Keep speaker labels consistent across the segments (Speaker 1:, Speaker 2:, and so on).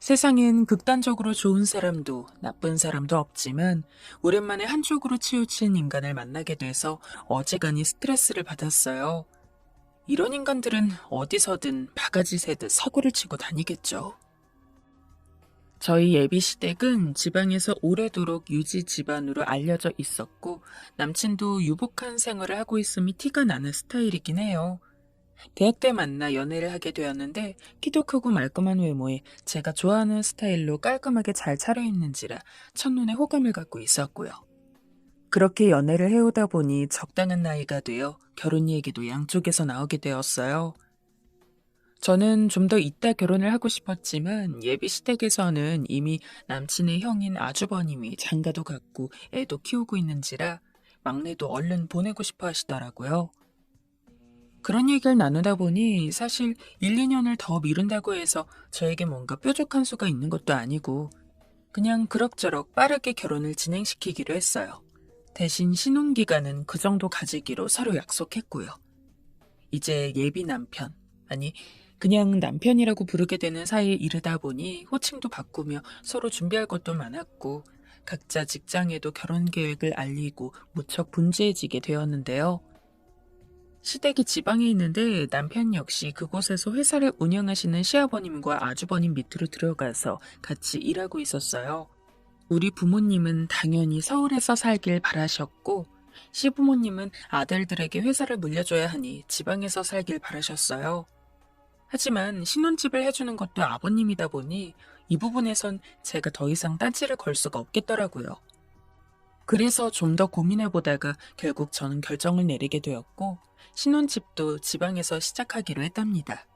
Speaker 1: 세상엔 극단적으로 좋은 사람도 나쁜 사람도 없지만 오랜만에 한쪽으로 치우친 인간을 만나게 돼서 어지간히 스트레스를 받았어요. 이런 인간들은 어디서든 바가지 세듯 사고를 치고 다니겠죠. 저희 예비 시댁은 지방에서 오래도록 유지 집안으로 알려져 있었고 남친도 유복한 생활을 하고 있음이 티가 나는 스타일이긴 해요. 대학 때 만나 연애를 하게 되었는데 키도 크고 말끔한 외모에 제가 좋아하는 스타일로 깔끔하게 잘 차려입는지라 첫눈에 호감을 갖고 있었고요. 그렇게 연애를 해오다 보니 적당한 나이가 되어 결혼 얘기도 양쪽에서 나오게 되었어요. 저는 좀 더 이따 결혼을 하고 싶었지만 예비 시댁에서는 이미 남친의 형인 아주버님이 장가도 갔고 애도 키우고 있는지라 막내도 얼른 보내고 싶어 하시더라고요. 그런 얘기를 나누다 보니 사실 1, 2년을 더 미룬다고 해서 저에게 뭔가 뾰족한 수가 있는 것도 아니고 그냥 그럭저럭 빠르게 결혼을 진행시키기로 했어요. 대신 신혼기간은 그 정도 가지기로 서로 약속했고요. 이제 예비 남편, 아니 그냥 남편이라고 부르게 되는 사이에 이르다 보니 호칭도 바꾸며 서로 준비할 것도 많았고 각자 직장에도 결혼 계획을 알리고 무척 분주해지게 되었는데요. 시댁이 지방에 있는데 남편 역시 그곳에서 회사를 운영하시는 시아버님과 아주버님 밑으로 들어가서 같이 일하고 있었어요. 우리 부모님은 당연히 서울에서 살길 바라셨고 시부모님은 아들들에게 회사를 물려줘야 하니 지방에서 살길 바라셨어요. 하지만 신혼집을 해주는 것도 아버님이다 보니 이 부분에선 제가 더 이상 딴지를 걸 수가 없겠더라고요. 그래서 좀 더 고민해보다가 결국 저는 결정을 내리게 되었고 신혼집도 지방에서 시작하기로 했답니다.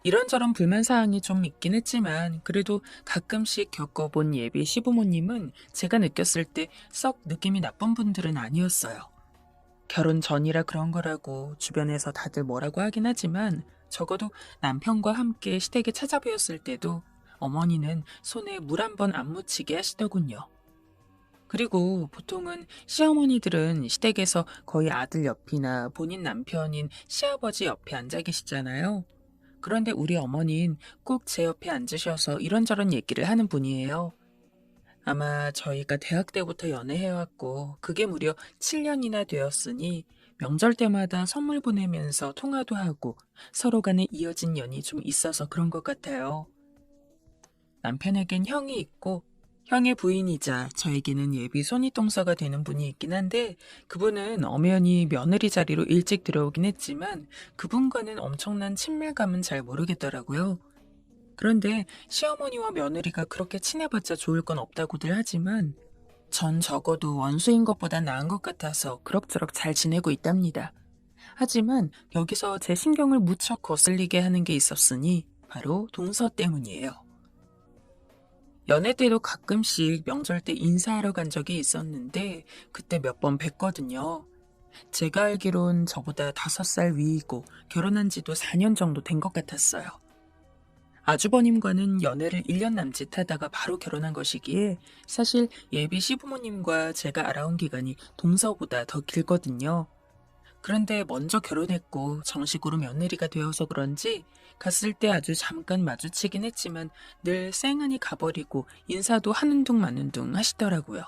Speaker 1: 이런저런 불만사항이 좀 있긴 했지만 그래도 가끔씩 겪어본 예비 시부모님은 제가 느꼈을 때 썩 느낌이 나쁜 분들은 아니었어요. 결혼 전이라 그런 거라고 주변에서 다들 뭐라고 하긴 하지만 적어도 남편과 함께 시댁에 찾아뵈었을 때도 어머니는 손에 물 한 번 안 묻히게 하시더군요. 그리고 보통은 시어머니들은 시댁에서 거의 아들 옆이나 본인 남편인 시아버지 옆에 앉아 계시잖아요. 그런데 우리 어머니는 꼭 제 옆에 앉으셔서 이런저런 얘기를 하는 분이에요. 아마 저희가 대학 때부터 연애해왔고 그게 무려 7년이나 되었으니 명절 때마다 선물 보내면서 통화도 하고 서로 간에 이어진 연이 좀 있어서 그런 것 같아요. 남편에겐 형이 있고 형의 부인이자 저에게는 예비 손윗동서가 되는 분이 있긴 한데 그분은 엄연히 며느리 자리로 일찍 들어오긴 했지만 그분과는 엄청난 친밀감은 잘 모르겠더라고요. 그런데 시어머니와 며느리가 그렇게 친해봤자 좋을 건 없다고들 하지만 전 적어도 원수인 것보다 나은 것 같아서 그럭저럭 잘 지내고 있답니다. 하지만 여기서 제 신경을 무척 거슬리게 하는 게 있었으니 바로 동서 때문이에요. 연애 때도 가끔씩 명절 때 인사하러 간 적이 있었는데 그때 몇 번 뵀거든요. 제가 알기론 저보다 5살 위이고 결혼한 지도 4년 정도 된 것 같았어요. 아주버님과는 연애를 1년 남짓 하다가 바로 결혼한 것이기에 사실 예비 시부모님과 제가 알아온 기간이 동서보다 더 길거든요. 그런데 먼저 결혼했고 정식으로 며느리가 되어서 그런지 갔을 때 아주 잠깐 마주치긴 했지만 늘 쌩하니 가버리고 인사도 하는 둥 마는 둥 하시더라고요.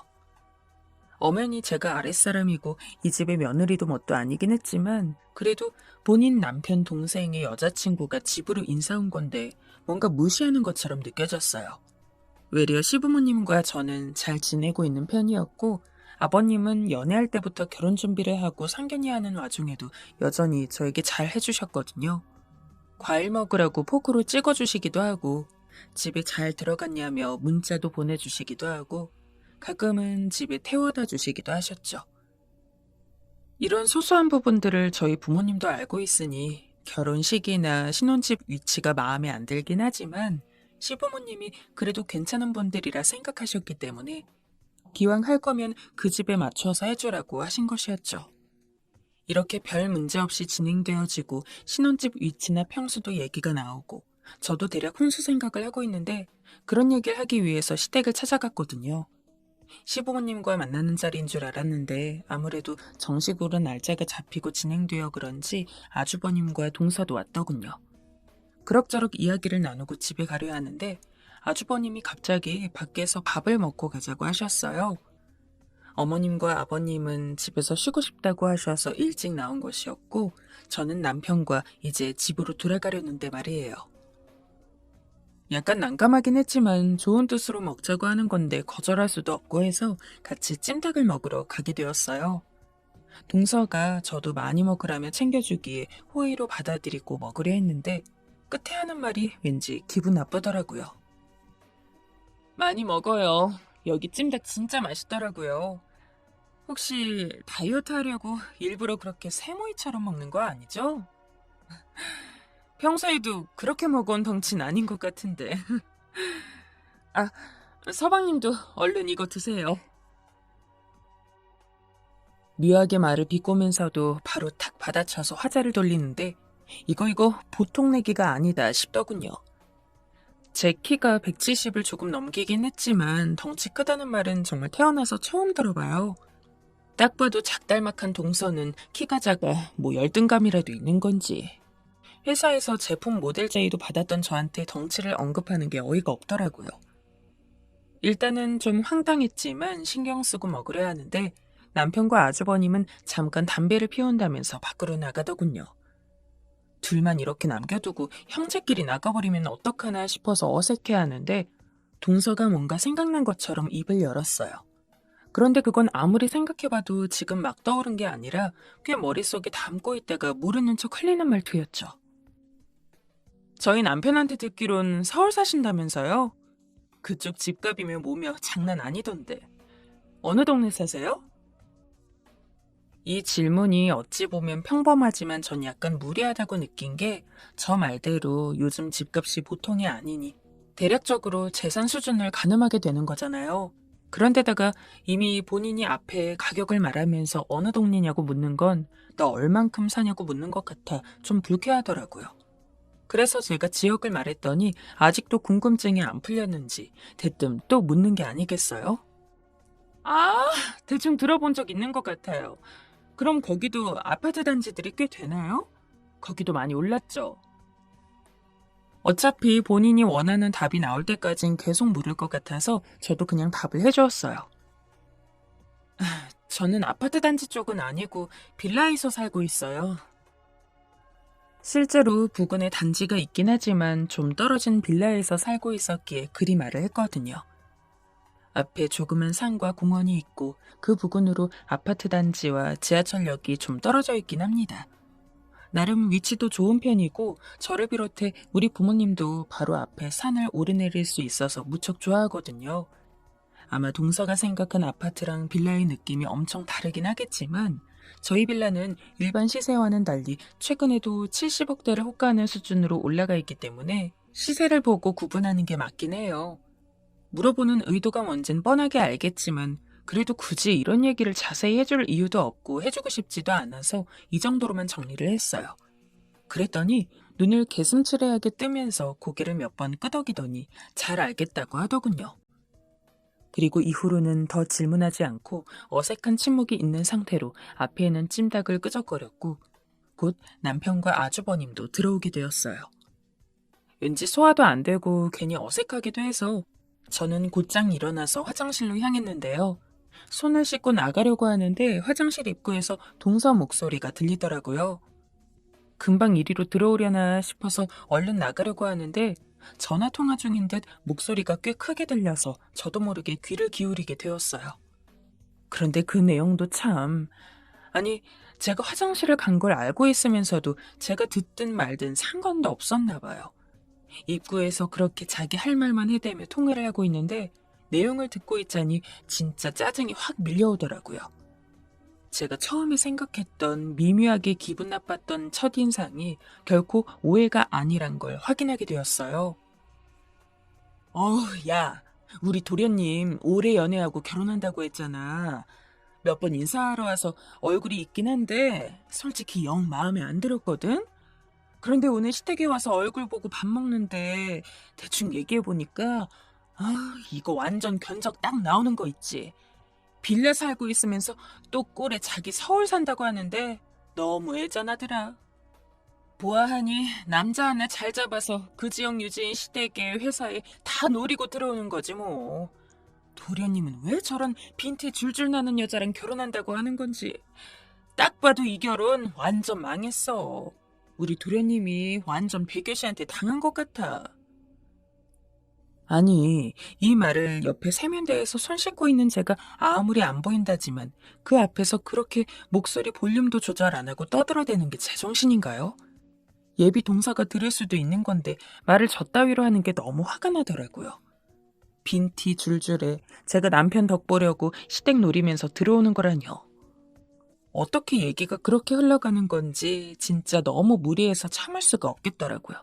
Speaker 1: 엄연히 제가 아랫사람이고 이 집의 며느리도 뭣도 아니긴 했지만 그래도 본인 남편 동생의 여자친구가 집으로 인사 온 건데 뭔가 무시하는 것처럼 느껴졌어요. 외려 시부모님과 저는 잘 지내고 있는 편이었고 아버님은 연애할 때부터 결혼 준비를 하고 상견례 하는 와중에도 여전히 저에게 잘 해주셨거든요. 과일 먹으라고 포크로 찍어주시기도 하고 집에 잘 들어갔냐며 문자도 보내주시기도 하고 가끔은 집에 태워다 주시기도 하셨죠. 이런 소소한 부분들을 저희 부모님도 알고 있으니 결혼 시기나 신혼집 위치가 마음에 안 들긴 하지만 시부모님이 그래도 괜찮은 분들이라 생각하셨기 때문에 기왕 할 거면 그 집에 맞춰서 해주라고 하신 것이었죠. 이렇게 별 문제 없이 진행되어지고 신혼집 위치나 평수도 얘기가 나오고 저도 대략 혼수 생각을 하고 있는데 그런 얘기를 하기 위해서 시댁을 찾아갔거든요. 시부모님과 만나는 자리인 줄 알았는데 아무래도 정식으로 날짜가 잡히고 진행되어 그런지 아주버님과 동서도 왔더군요. 그럭저럭 이야기를 나누고 집에 가려 하는데 아주버님이 갑자기 밖에서 밥을 먹고 가자고 하셨어요. 어머님과 아버님은 집에서 쉬고 싶다고 하셔서 일찍 나온 것이었고, 저는 남편과 이제 집으로 돌아가려는데 말이에요. 약간 난감하긴 했지만 좋은 뜻으로 먹자고 하는 건데 거절할 수도 없고 해서 같이 찜닭을 먹으러 가게 되었어요. 동서가 저도 많이 먹으라며 챙겨주기에 호의로 받아들이고 먹으려 했는데 끝에 하는 말이 왠지 기분 나쁘더라고요. 많이 먹어요. 여기 찜닭 진짜 맛있더라고요. 혹시 다이어트 하려고 일부러 그렇게 세모이처럼 먹는 거 아니죠? 평소에도 그렇게 먹어온 덩치는 아닌 것 같은데. 아, 서방님도 얼른 이거 드세요. 묘하게 말을 비꼬면서도 바로 탁 받아쳐서 화자를 돌리는데 이거 보통 내기가 아니다 싶더군요. 제 키가 170을 조금 넘기긴 했지만 덩치 크다는 말은 정말 태어나서 처음 들어봐요. 딱 봐도 작달막한 동서는 키가 작아 뭐 열등감이라도 있는 건지. 회사에서 제품 모델 제의도 받았던 저한테 덩치를 언급하는 게 어이가 없더라고요. 일단은 좀 황당했지만 신경 쓰고 먹으려 하는데 남편과 아주버님은 잠깐 담배를 피운다면서 밖으로 나가더군요. 둘만 이렇게 남겨두고 형제끼리 나가버리면 어떡하나 싶어서 어색해하는데 동서가 뭔가 생각난 것처럼 입을 열었어요. 그런데 그건 아무리 생각해봐도 지금 막 떠오른 게 아니라 꽤 머릿속에 담고 있다가 모르는 척 흘리는 말투였죠. 저희 남편한테 듣기론 서울 사신다면서요? 그쪽 집값이며 뭐며 장난 아니던데. 어느 동네 사세요? 이 질문이 어찌 보면 평범하지만 전 약간 무리하다고 느낀 게 저 말대로 요즘 집값이 보통이 아니니 대략적으로 재산 수준을 가늠하게 되는 거잖아요. 그런데다가 이미 본인이 앞에 가격을 말하면서 어느 동네냐고 묻는 건 너 얼만큼 사냐고 묻는 것 같아 좀 불쾌하더라고요. 그래서 제가 지역을 말했더니 아직도 궁금증이 안 풀렸는지 대뜸 또 묻는 게 아니겠어요? 아, 대충 들어본 적 있는 것 같아요. 그럼 거기도 아파트 단지들이 꽤 되나요? 거기도 많이 올랐죠. 어차피 본인이 원하는 답이 나올 때까진 계속 물을 것 같아서 저도 그냥 답을 해주었어요. 저는 아파트 단지 쪽은 아니고 빌라에서 살고 있어요. 실제로 부근에 단지가 있긴 하지만 좀 떨어진 빌라에서 살고 있었기에 그리 말을 했거든요. 앞에 조그만 산과 공원이 있고 그 부근으로 아파트 단지와 지하철역이 좀 떨어져 있긴 합니다. 나름 위치도 좋은 편이고 저를 비롯해 우리 부모님도 바로 앞에 산을 오르내릴 수 있어서 무척 좋아하거든요. 아마 동서가 생각한 아파트랑 빌라의 느낌이 엄청 다르긴 하겠지만 저희 빌라는 일반 시세와는 달리 최근에도 70억대를 호가하는 수준으로 올라가 있기 때문에 시세를 보고 구분하는 게 맞긴 해요. 물어보는 의도가 뭔진 뻔하게 알겠지만 그래도 굳이 이런 얘기를 자세히 해줄 이유도 없고 해주고 싶지도 않아서 이 정도로만 정리를 했어요. 그랬더니 눈을 개슴츠레하게 뜨면서 고개를 몇 번 끄덕이더니 잘 알겠다고 하더군요. 그리고 이후로는 더 질문하지 않고 어색한 침묵이 있는 상태로 앞에 있는 찜닭을 끄적거렸고 곧 남편과 아주버님도 들어오게 되었어요. 왠지 소화도 안 되고 괜히 어색하기도 해서 저는 곧장 일어나서 화장실로 향했는데요. 손을 씻고 나가려고 하는데 화장실 입구에서 동서 목소리가 들리더라고요. 금방 이리로 들어오려나 싶어서 얼른 나가려고 하는데 전화 통화 중인 듯 목소리가 꽤 크게 들려서 저도 모르게 귀를 기울이게 되었어요. 그런데 그 내용도 참... 아니, 제가 화장실을 간 걸 알고 있으면서도 제가 듣든 말든 상관도 없었나 봐요. 입구에서 그렇게 자기 할 말만 해대며 통화를 하고 있는데 내용을 듣고 있자니 진짜 짜증이 확 밀려오더라고요. 제가 처음에 생각했던 미묘하게 기분 나빴던 첫인상이 결코 오해가 아니란 걸 확인하게 되었어요. 야, 우리 도련님 올해 연애하고 결혼한다고 했잖아. 몇 번 인사하러 와서 얼굴이 있긴 한데 솔직히 영 마음에 안 들었거든? 그런데 오늘 시댁에 와서 얼굴 보고 밥 먹는데 대충 얘기해보니까 이거 완전 견적 딱 나오는 거 있지. 빌라 살고 있으면서 또 꼴에 자기 서울 산다고 하는데 너무 애잔하더라. 보아하니 남자 하나 잘 잡아서 그 지역 유지인 시댁의 회사에 다 노리고 들어오는 거지 뭐. 도련님은 왜 저런 빈티 줄줄 나는 여자랑 결혼한다고 하는 건지. 딱 봐도 이 결혼 완전 망했어. 우리 도련님이 완전 백여 씨한테 당한 것 같아. 아니, 이 말을 옆에 세면대에서 손 씻고 있는 제가 아무리 안 보인다지만 그 앞에서 그렇게 목소리 볼륨도 조절 안 하고 떠들어대는 게 제정신인가요? 예비 동사가 들을 수도 있는 건데 말을 저 따위로 하는 게 너무 화가 나더라고요. 빈티 줄줄에 제가 남편 덕 보려고 시댁 노리면서 들어오는 거라뇨. 어떻게 얘기가 그렇게 흘러가는 건지 진짜 너무 무리해서 참을 수가 없겠더라고요.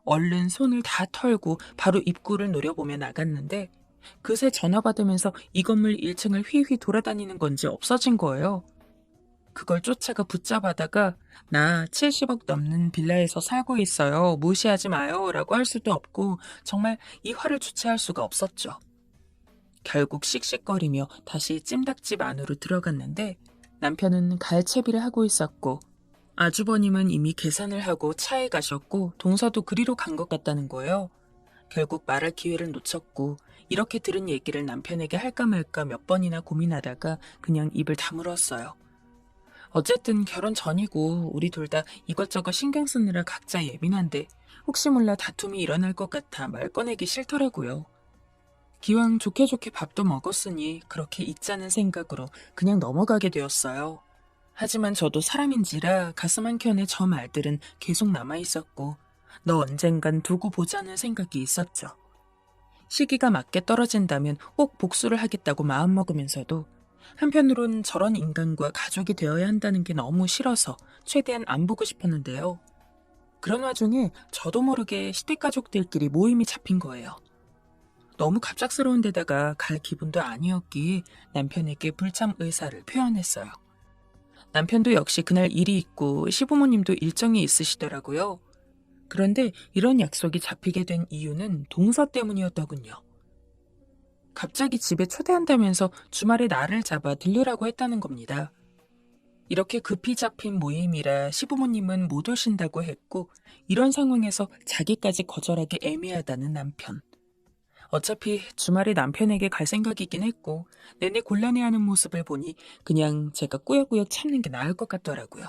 Speaker 1: 얼른 손을 다 털고 바로 입구를 노려보며 나갔는데 그새 전화 받으면서 이 건물 1층을 휘휘 돌아다니는 건지 없어진 거예요. 그걸 쫓아가 붙잡아다가 나 70억 넘는 빌라에서 살고 있어요. 무시하지 마요. 라고 할 수도 없고 정말 이 화를 주체할 수가 없었죠. 결국 씩씩거리며 다시 찜닭집 안으로 들어갔는데 남편은 갈채비를 하고 있었고 아주버님은 이미 계산을 하고 차에 가셨고 동서도 그리로 간 것 같다는 거예요. 결국 말할 기회를 놓쳤고 이렇게 들은 얘기를 남편에게 할까 말까 몇 번이나 고민하다가 그냥 입을 다물었어요. 어쨌든 결혼 전이고 우리 둘 다 이것저것 신경 쓰느라 각자 예민한데 혹시 몰라 다툼이 일어날 것 같아 말 꺼내기 싫더라고요. 기왕 좋게 좋게 밥도 먹었으니 그렇게 잊자는 생각으로 그냥 넘어가게 되었어요. 하지만 저도 사람인지라 가슴 한켠에 저 말들은 계속 남아있었고 너 언젠간 두고 보자는 생각이 있었죠. 시기가 맞게 떨어진다면 꼭 복수를 하겠다고 마음먹으면서도 한편으론 저런 인간과 가족이 되어야 한다는 게 너무 싫어서 최대한 안 보고 싶었는데요. 그런 와중에 저도 모르게 시댁 가족들끼리 모임이 잡힌 거예요. 너무 갑작스러운 데다가 갈 기분도 아니었기에 남편에게 불참 의사를 표현했어요. 남편도 역시 그날 일이 있고 시부모님도 일정이 있으시더라고요. 그런데 이런 약속이 잡히게 된 이유는 동서 때문이었더군요. 갑자기 집에 초대한다면서 주말에 나를 잡아 들르라고 했다는 겁니다. 이렇게 급히 잡힌 모임이라 시부모님은 못 오신다고 했고 이런 상황에서 자기까지 거절하기 애매하다는 남편. 어차피 주말에 남편에게 갈 생각이긴 했고 내내 곤란해하는 모습을 보니 그냥 제가 꾸역꾸역 참는 게 나을 것 같더라고요.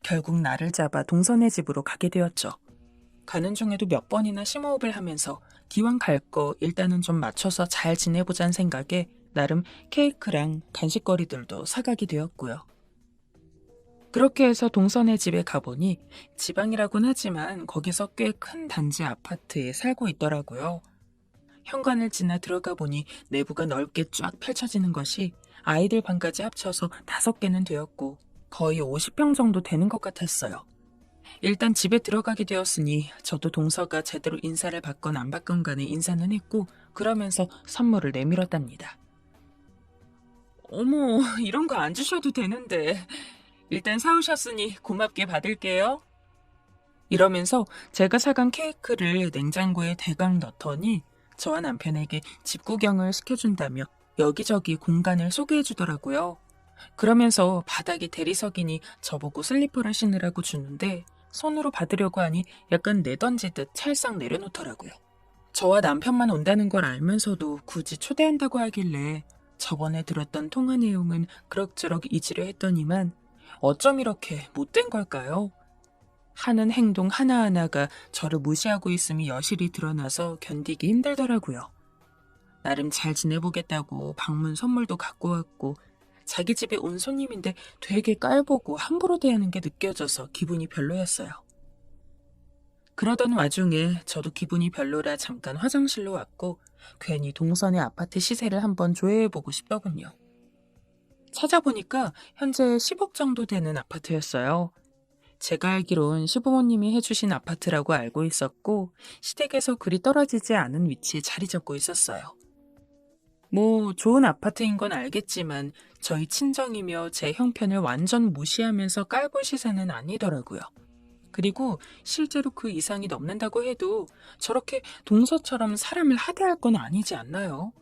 Speaker 1: 결국 나를 잡아 동선의 집으로 가게 되었죠. 가는 중에도 몇 번이나 심호흡을 하면서 기왕 갈 거 일단은 좀 맞춰서 잘 지내보자는 생각에 나름 케이크랑 간식거리들도 사가게 되었고요. 그렇게 해서 동선의 집에 가보니 지방이라곤 하지만 거기서 꽤 큰 단지 아파트에 살고 있더라고요. 현관을 지나 들어가 보니 내부가 넓게 쫙 펼쳐지는 것이 아이들 방까지 합쳐서 5개는 되었고 거의 50평 정도 되는 것 같았어요. 일단 집에 들어가게 되었으니 저도 동서가 제대로 인사를 받건 안 받건 간에 인사는 했고 그러면서 선물을 내밀었답니다. 어머, 이런 거 안 주셔도 되는데 일단 사오셨으니 고맙게 받을게요. 이러면서 제가 사간 케이크를 냉장고에 대강 넣더니 저와 남편에게 집 구경을 시켜준다며 여기저기 공간을 소개해주더라고요. 그러면서 바닥이 대리석이니 저보고 슬리퍼를 신으라고 주는데 손으로 받으려고 하니 약간 내던지듯 찰싹 내려놓더라고요. 저와 남편만 온다는 걸 알면서도 굳이 초대한다고 하길래 저번에 들었던 통화 내용은 그럭저럭 잊으려 했더니만 어쩜 이렇게 못된 걸까요? 하는 행동 하나하나가 저를 무시하고 있음이 여실히 드러나서 견디기 힘들더라고요. 나름 잘 지내보겠다고 방문 선물도 갖고 왔고 자기 집에 온 손님인데 되게 깔보고 함부로 대하는 게 느껴져서 기분이 별로였어요. 그러던 와중에 저도 기분이 별로라 잠깐 화장실로 왔고 괜히 동선의 아파트 시세를 한번 조회해보고 싶더군요. 찾아보니까 현재 10억 정도 되는 아파트였어요. 제가 알기론 시부모님이 해주신 아파트라고 알고 있었고 시댁에서 그리 떨어지지 않은 위치에 자리 잡고 있었어요. 뭐 좋은 아파트인 건 알겠지만 저희 친정이며 제 형편을 완전 무시하면서 깔볼 시세는 아니더라고요. 그리고 실제로 그 이상이 넘는다고 해도 저렇게 동서처럼 사람을 하대할 건 아니지 않나요?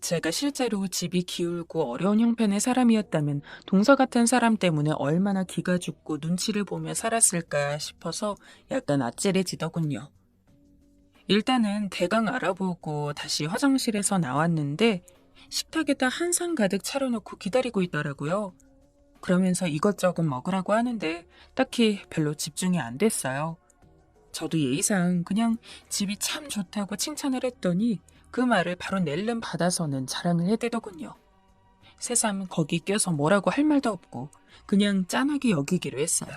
Speaker 1: 제가 실제로 집이 기울고 어려운 형편의 사람이었다면 동서 같은 사람 때문에 얼마나 기가 죽고 눈치를 보며 살았을까 싶어서 약간 아찔해지더군요. 일단은 대강 알아보고 다시 화장실에서 나왔는데 식탁에다 한상 가득 차려놓고 기다리고 있더라고요. 그러면서 이것저것 먹으라고 하는데 딱히 별로 집중이 안 됐어요. 저도 예의상 그냥 집이 참 좋다고 칭찬을 했더니 그 말을 바로 낼름 받아서는 자랑을 해대더군요. 새삼 거기 껴서 뭐라고 할 말도 없고 그냥 짠하게 여기기로 했어요.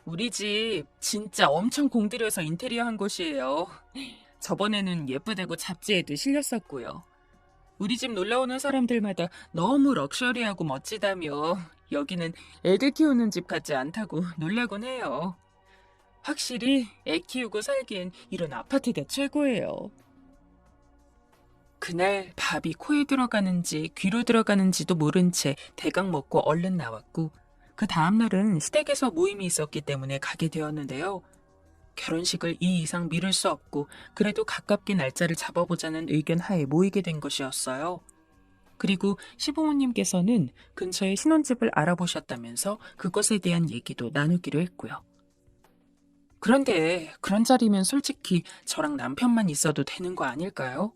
Speaker 1: 우리 집 진짜 엄청 공들여서 인테리어 한 곳이에요. 저번에는 예쁘다고 잡지에도 실렸었고요. 우리 집 놀러오는 사람들마다 너무 럭셔리하고 멋지다며 여기는 애들 키우는 집 같지 않다고 놀라곤 해요. 확실히 애 키우고 살기엔 이런 아파트가 최고예요. 그날 밥이 코에 들어가는지 귀로 들어가는지도 모른 채 대강 먹고 얼른 나왔고 그 다음날은 시댁에서 모임이 있었기 때문에 가게 되었는데요. 결혼식을 이 이상 미룰 수 없고 그래도 가깝게 날짜를 잡아보자는 의견 하에 모이게 된 것이었어요. 그리고 시부모님께서는 근처에 신혼집을 알아보셨다면서 그것에 대한 얘기도 나누기로 했고요. 그런데 그런 자리면 솔직히 저랑 남편만 있어도 되는 거 아닐까요?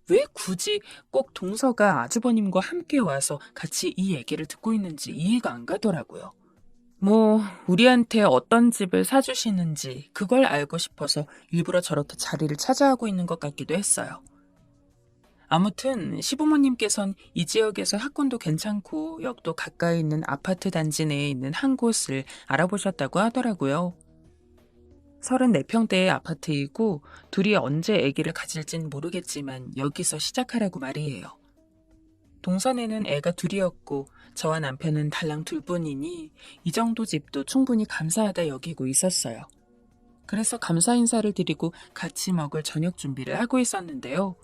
Speaker 1: 왜 굳이 꼭 동서가 아주버님과 함께 와서 같이 이 얘기를 듣고 있는지 이해가 안 가더라고요. 뭐 우리한테 어떤 집을 사주시는지 그걸 알고 싶어서 일부러 저렇게 자리를 차지하고 있는 것 같기도 했어요. 아무튼 시부모님께선 이 지역에서 학군도 괜찮고 역도 가까이 있는 아파트 단지 내에 있는 한 곳을 알아보셨다고 하더라고요. 34평대의 아파트이고 둘이 언제 아기를 가질진 모르겠지만 여기서 시작하라고 말이에요. 동선에는 애가 둘이었고 저와 남편은 달랑 둘뿐이니 이 정도 집도 충분히 감사하다 여기고 있었어요. 그래서 감사 인사를 드리고 같이 먹을 저녁 준비를 하고 있었는데요.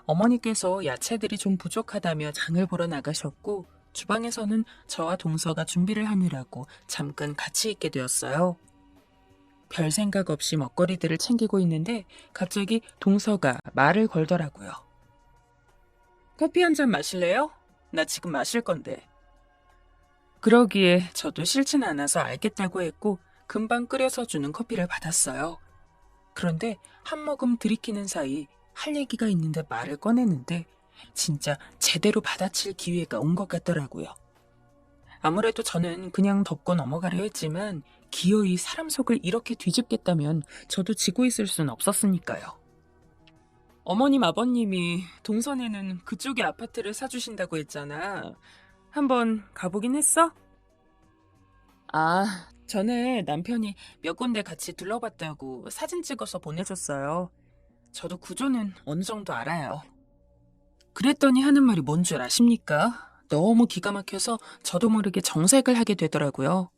Speaker 1: 어머니께서 야채들이 좀 부족하다며 장을 보러 나가셨고 주방에서는 저와 동서가 준비를 하느라고 잠깐 같이 있게 되었어요. 별 생각 없이 먹거리들을 챙기고 있는데 갑자기 동서가 말을 걸더라고요. 커피 한 잔 마실래요? 나 지금 마실 건데. 그러기에 저도 싫진 않아서 알겠다고 했고 금방 끓여서 주는 커피를 받았어요. 그런데 한 모금 들이키는 사이 할 얘기가 있는데 말을 꺼내는데 진짜 제대로 받아칠 기회가 온 것 같더라고요. 아무래도 저는 그냥 덮고 넘어가려 했지만 기어이 사람 속을 이렇게 뒤집겠다면 저도 지고 있을 순 없었으니까요. 어머님 아버님이 동선에는 그쪽에 아파트를 사주신다고 했잖아. 한번 가보긴 했어? 아, 전에 남편이 몇 군데 같이 둘러봤다고 사진 찍어서 보내줬어요. 저도 구조는 어느 정도 알아요. 그랬더니 하는 말이 뭔 줄 아십니까? 너무 기가 막혀서 저도 모르게 정색을 하게 되더라고요.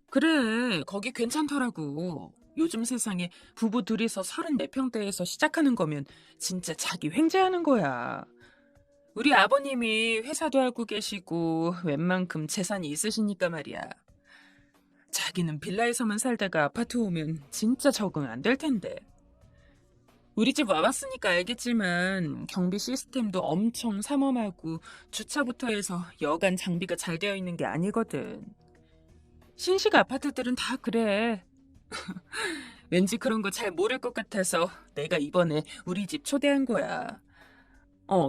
Speaker 1: 그래, 거기 괜찮더라고. 요즘 세상에 부부 둘이서 34평대에서 시작하는 거면 진짜 자기 횡재하는 거야. 우리 아버님이 회사도 하고 계시고 웬만큼 재산이 있으시니까 말이야. 자기는 빌라에서만 살다가 아파트 오면 진짜 적응 안 될 텐데. 우리 집 와봤으니까 알겠지만 경비 시스템도 엄청 삼엄하고 주차부터 해서 여간 장비가 잘 되어 있는 게 아니거든. 신식 아파트들은 다 그래. 왠지 그런 거 잘 모를 것 같아서 내가 이번에 우리 집 초대한 거야.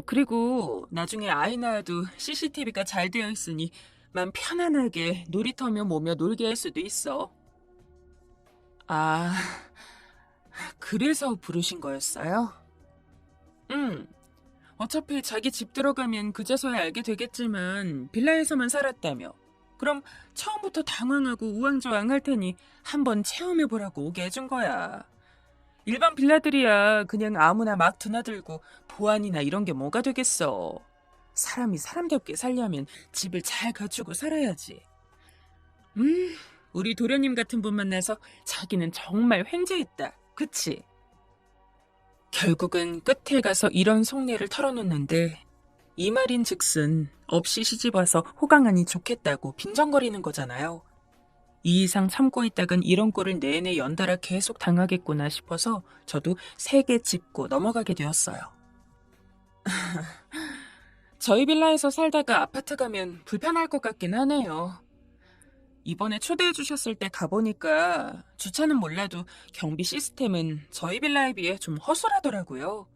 Speaker 1: 그리고 나중에 아이 낳아도 CCTV가 잘 되어 있으니 맘 편안하게 놀이터며 뭐며 놀게 할 수도 있어. 아, 그래서 부르신 거였어요? 응. 어차피 자기 집 들어가면 그제서야 알게 되겠지만 빌라에서만 살았다며. 그럼 처음부터 당황하고 우왕좌왕할 테니 한번 체험해보라고 오게 해준 거야. 일반 빌라들이야 그냥 아무나 막 드나들고 보안이나 이런 게 뭐가 되겠어. 사람이 사람답게 살려면 집을 잘 갖추고 살아야지. 우리 도련님 같은 분 만나서 자기는 정말 횡재했다. 그치? 결국은 끝에 가서 이런 속내를 털어놓는데 이 말인즉슨 없이 시집와서 호강하니 좋겠다고 빈정거리는 거잖아요. 이 이상 참고 있다간 이런 꼴을 내내 연달아 계속 당하겠구나 싶어서 저도 3개 짚고 넘어가게 되었어요. 저희 빌라에서 살다가 아파트 가면 불편할 것 같긴 하네요. 이번에 초대해 주셨을 때 가보니까 주차는 몰라도 경비 시스템은 저희 빌라에 비해 좀 허술하더라고요.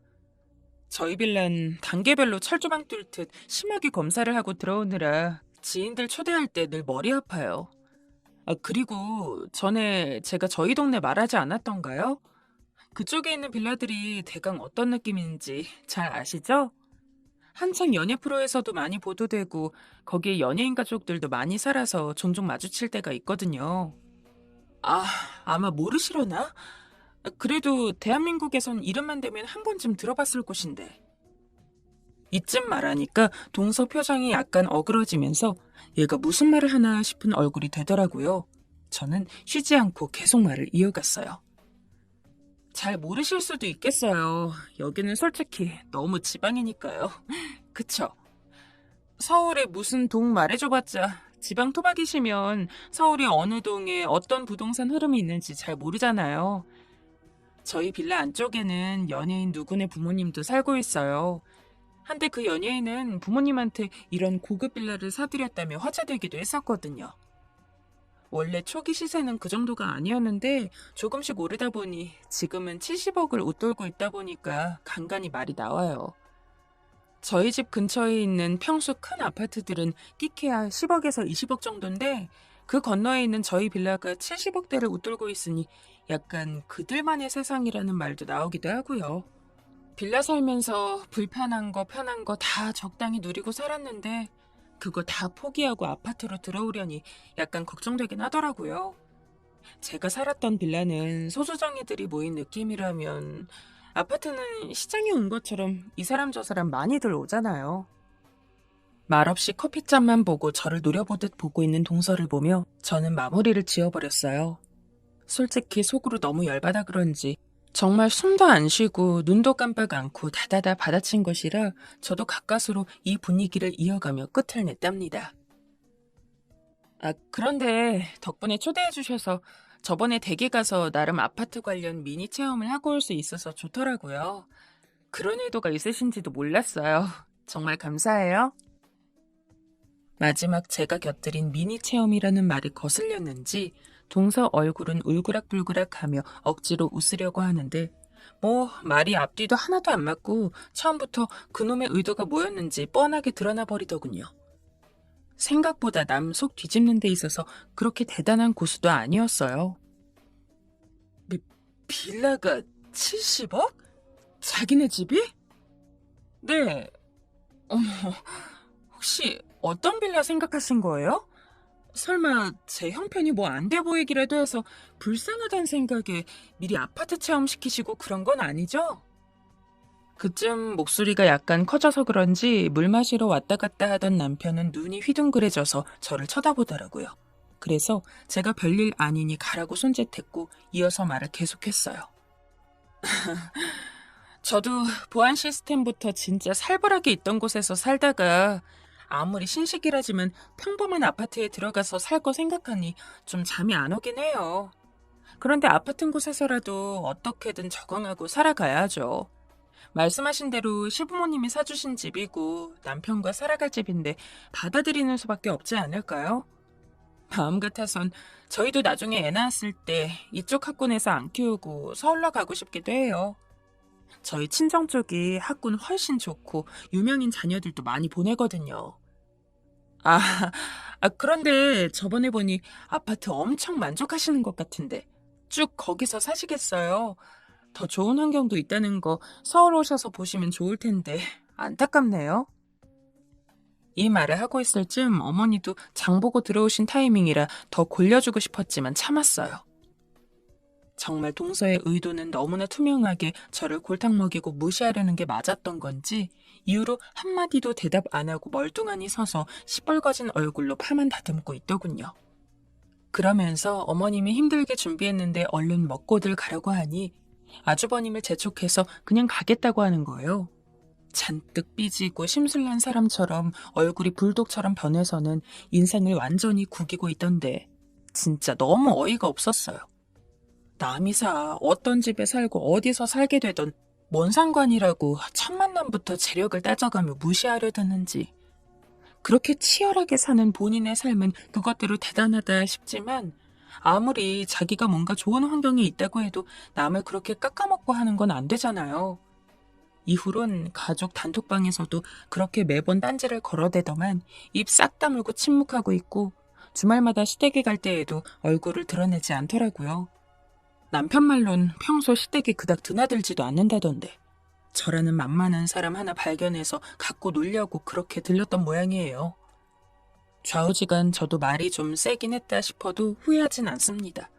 Speaker 1: 저희 빌라는 단계별로 철조망 뚫듯 심하게 검사를 하고 들어오느라 지인들 초대할 때 늘 머리 아파요. 그리고 전에 제가 저희 동네 말하지 않았던가요? 그쪽에 있는 빌라들이 대강 어떤 느낌인지 잘 아시죠? 한창 연예 프로에서도 많이 보도되고 거기에 연예인 가족들도 많이 살아서 종종 마주칠 때가 있거든요. 아, 아마 모르시려나? 그래도 대한민국에선 이름만 대면 한 번쯤 들어봤을 곳인데. 이쯤 말하니까 동서 표정이 약간 어그러지면서 얘가 무슨 말을 하나 싶은 얼굴이 되더라고요. 저는 쉬지 않고 계속 말을 이어갔어요. 잘 모르실 수도 있겠어요. 여기는 솔직히 너무 지방이니까요. 그쵸? 서울에 무슨 동 말해줘봤자 지방 토박이시면 서울의 어느 동에 어떤 부동산 흐름이 있는지 잘 모르잖아요. 저희 빌라 안쪽에는 연예인 누구네 부모님도 살고 있어요. 한때 그 연예인은 부모님한테 이런 고급 빌라를 사드렸다며 화제되기도 했었거든요. 원래 초기 시세는 그 정도가 아니었는데 조금씩 오르다 보니 지금은 70억을 웃돌고 있다 보니까 간간히 말이 나와요. 저희 집 근처에 있는 평수 큰 아파트들은 끼케야 10억에서 20억 정도인데 그 건너에 있는 저희 빌라가 70억대를 웃돌고 있으니 약간 그들만의 세상이라는 말도 나오기도 하고요. 빌라 살면서 불편한 거 편한 거 다 적당히 누리고 살았는데 그거 다 포기하고 아파트로 들어오려니 약간 걱정되긴 하더라고요. 제가 살았던 빌라는 소수정예들이 모인 느낌이라면 아파트는 시장에 온 것처럼 이 사람 저 사람 많이들 오잖아요. 말없이 커피잔만 보고 저를 노려보듯 보고 있는 동서를 보며 저는 마무리를 지어버렸어요. 솔직히 속으로 너무 열받아 그런지 정말 숨도 안 쉬고 눈도 깜빡 않고 다다다 받아친 것이라 저도 가까스로 이 분위기를 이어가며 끝을 냈답니다. 그런데 덕분에 초대해 주셔서 저번에 댁에 가서 나름 아파트 관련 미니 체험을 하고 올 수 있어서 좋더라고요. 그런 의도가 있으신지도 몰랐어요. 정말 감사해요. 마지막 제가 곁들인 미니 체험이라는 말이 거슬렸는지 동서 얼굴은 울그락불그락하며 억지로 웃으려고 하는데 말이 앞뒤도 하나도 안 맞고 처음부터 그놈의 의도가 뭐였는지 뻔하게 드러나 버리더군요. 생각보다 남 속 뒤집는 데 있어서 그렇게 대단한 고수도 아니었어요. 빌라가 70억? 자기네 집이? 네. 어머, 혹시 어떤 빌라 생각하신 거예요? 설마 제 형편이 뭐 안 돼 보이기라도 해서 불쌍하다는 생각에 미리 아파트 체험시키시고 그런 건 아니죠? 그쯤 목소리가 약간 커져서 그런지 물 마시러 왔다 갔다 하던 남편은 눈이 휘둥그레져서 저를 쳐다보더라고요. 그래서 제가 별일 아니니 가라고 손짓했고 이어서 말을 계속했어요. 저도 보안 시스템부터 진짜 살벌하게 있던 곳에서 살다가 아무리 신식이라지만 평범한 아파트에 들어가서 살 거 생각하니 좀 잠이 안 오긴 해요. 그런데 아파트 곳에서라도 어떻게든 적응하고 살아가야죠. 말씀하신 대로 시부모님이 사주신 집이고 남편과 살아갈 집인데 받아들이는 수밖에 없지 않을까요? 마음 같아선 저희도 나중에 애 낳았을 때 이쪽 학군에서 안 키우고 서울로 가고 싶기도 해요. 저희 친정 쪽이 학군 훨씬 좋고 유명인 자녀들도 많이 보내거든요. 아, 그런데 저번에 보니 아파트 엄청 만족하시는 것 같은데 쭉 거기서 사시겠어요? 더 좋은 환경도 있다는 거 서울 오셔서 보시면 좋을 텐데 안타깝네요. 이 말을 하고 있을 즈음 어머니도 장 보고 들어오신 타이밍이라 더 골려주고 싶었지만 참았어요. 정말 동서의 의도는 너무나 투명하게 저를 골탕 먹이고 무시하려는 게 맞았던 건지 이후로 한마디도 대답 안 하고 멀뚱하니 서서 시뻘거진 얼굴로 파만 다듬고 있더군요. 그러면서 어머님이 힘들게 준비했는데 얼른 먹고들 가려고 하니 아주버님을 재촉해서 그냥 가겠다고 하는 거예요. 잔뜩 삐지고 심술난 사람처럼 얼굴이 불독처럼 변해서는 인상을 완전히 구기고 있던데 진짜 너무 어이가 없었어요. 남이 어떤 집에 살고 어디서 살게 되던 뭔 상관이라고 첫 만남부터 재력을 따져가며 무시하려 드는지. 그렇게 치열하게 사는 본인의 삶은 그것대로 대단하다 싶지만 아무리 자기가 뭔가 좋은 환경에 있다고 해도 남을 그렇게 깎아먹고 하는 건 안 되잖아요. 이후론 가족 단톡방에서도 그렇게 매번 딴지를 걸어대더만 입 싹 다물고 침묵하고 있고 주말마다 시댁에 갈 때에도 얼굴을 드러내지 않더라고요. 남편 말론 평소 시댁에 그닥 드나들지도 않는다던데 저라는 만만한 사람 하나 발견해서 갖고 놀려고 그렇게 들렸던 모양이에요. 좌우지간 저도 말이 좀 세긴 했다 싶어도 후회하진 않습니다.